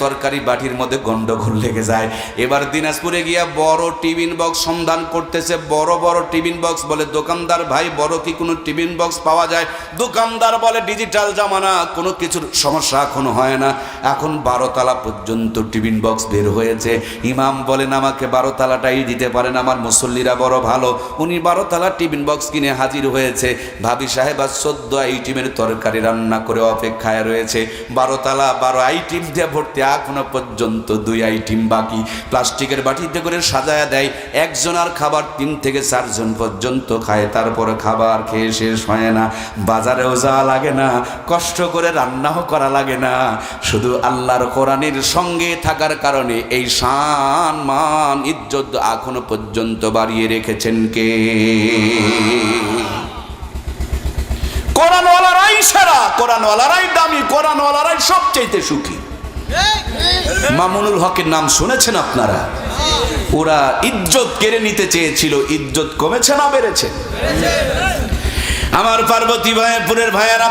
তরকারি বাটির মধ্যে গন্ডগোল লেগে যায়। এবার দিনাজপুরে গিয়া বড় টিফিন বক্স সন্ধান করতেছে, বড় বড় টিফিন বক্স। বলে দোকানদার ভাই, বড় কি কোনো টিফিন বক্স পাওয়া যায়? দোকানদার বলে ডিজিটাল জামানা, কোনো কিছুর সমস্যা এখনো হয় না, এখন 12 তলা পর্যন্ত টিফিন বক্স বের হয়েছে। ইমাম বলেন আমাকে 12 তলাটাই দিতে পারেন, আমার মুসল্লিরা বড় ভালো। উনি 12 তলা টিফিন বক্স কিনে হাজির হয়েছে। ভাবি সাহেবা 14 আইটেমের তরকারি রান্না করে অপেক্ষায় রয়েছে। 12 তলা 12 আইটেম দিয়ে ভর্তি, এখনো পর্যন্ত 2 আইটেম বাকি। প্লাস্টিকের বাটিতে করে সাজায়া দেয়। একজন আর খাবার 3 থেকে 4 জন পর্যন্ত খায়, তারপরে খাবার খেয়ে শেষ হয় না। বাজারেও যাওয়া লাগে না, কষ্ট করে রান্নাও করা লাগে না, শুধু আল্লাহর কোরআনের সঙ্গে থাকার কারণে এই শান মান ইজ্জত এখনো পর্যন্ত বাড়িয়ে রেখেছেন কে? কোরআনওয়ালারাই সেরা, কোরআনওয়ালারাই দামি, কোরআনওয়ালারাই সবচেয়ে সুখী। মামুনুল হকের নাম শুনেছেন আপনারা? ওরা ইজ্জত কেড়ে নিতে চেয়েছিল, ইজ্জত কমেছে না বেড়েছে? আমার পার্বতীপুরের ভাইয়েরা,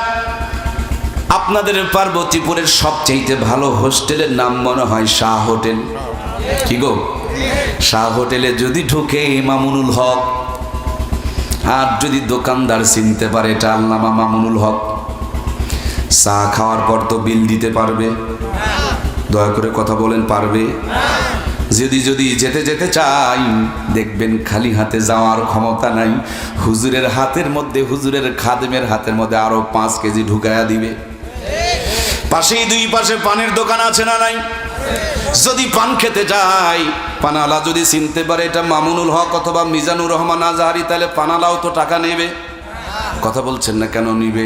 আপনাদের পার্বতীপুরের সবচেয়ে ভালো হোস্টেলের নাম মনে হয় শাহ হোটেল। কি গো, শাহ হোটেলে যদি ঢুকে মামুনুল হক, আর যদি দোকানদার চিনতে পারে এটা আল্লামা মামুনুল হক, চা খাওয়ার পর তো বিল দিতে পারবে? দয়া করে কথা বলেন, পারবে? যদি যেতে চাই, দেখবেন খালি হাতে যাওয়ার ক্ষমতা নাই। হুজুরের হাতের মধ্যে, হুজুরের খাদেমের হাতের মধ্যে আরো 5 কেজি ঢুকায়া দিবে। পাশেই 2 পাশে পানের দোকান আছে না নাই? যদি পান খেতে যায়, পানালা যদি চিনতে পারে এটা মামুনুল হক অথবা মিজানুর রহমান আজহারি, তাহলে পানালাও তো টাকা নেবে। কথা বলছেন না কেন? নিবে।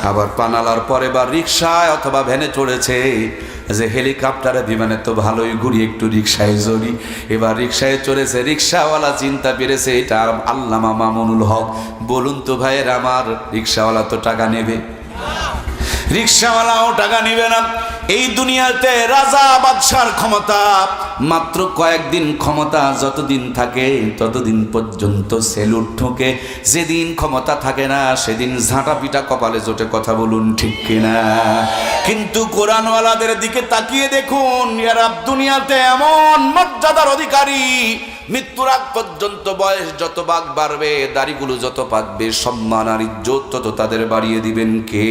আবার পানালার পরে বা রিক্সায় অথবা ভ্যানে চড়েছে, যে হেলিকপ্টারে বিমানে তো ভালোই ঘুরি, একটু রিক্সায় চড়ি। এবার রিক্সায় চড়েছে, রিক্সাওয়ালা চিন্তা পেরেছে এটা আল্লামা মামুনুল হক। বলুন তো ভাইয়ের আমার, রিক্সাওয়ালা তো টাকা নেবে? রিক্সাওয়ালাও টাকা নিবে না। এই দুনিয়াতে রাজা বাদশার ক্ষমতা মাত্র কয়েকদিন, ক্ষমতা যতদিন থাকে ততদিন পর্যন্ত সেলুট ঠোকে। যেদিন ক্ষমতা থাকে না সেদিন ঝাঁটা পিটা কপালে জোটে। কথা বলুন ঠিক কিনা? কিন্তু কোরআনওয়ালাদের দিকে তাকিয়ে দেখুন, এরা দুনিয়াতে এমন মর্যাদার অধিকারী, মৃত্যুর আগ পর্যন্ত বয়স যত বাড়বে, দাড়িগুলো যত পাকবে, সম্মান আর ইজ্জত তত তাদের বাড়িয়ে দিবেন কে?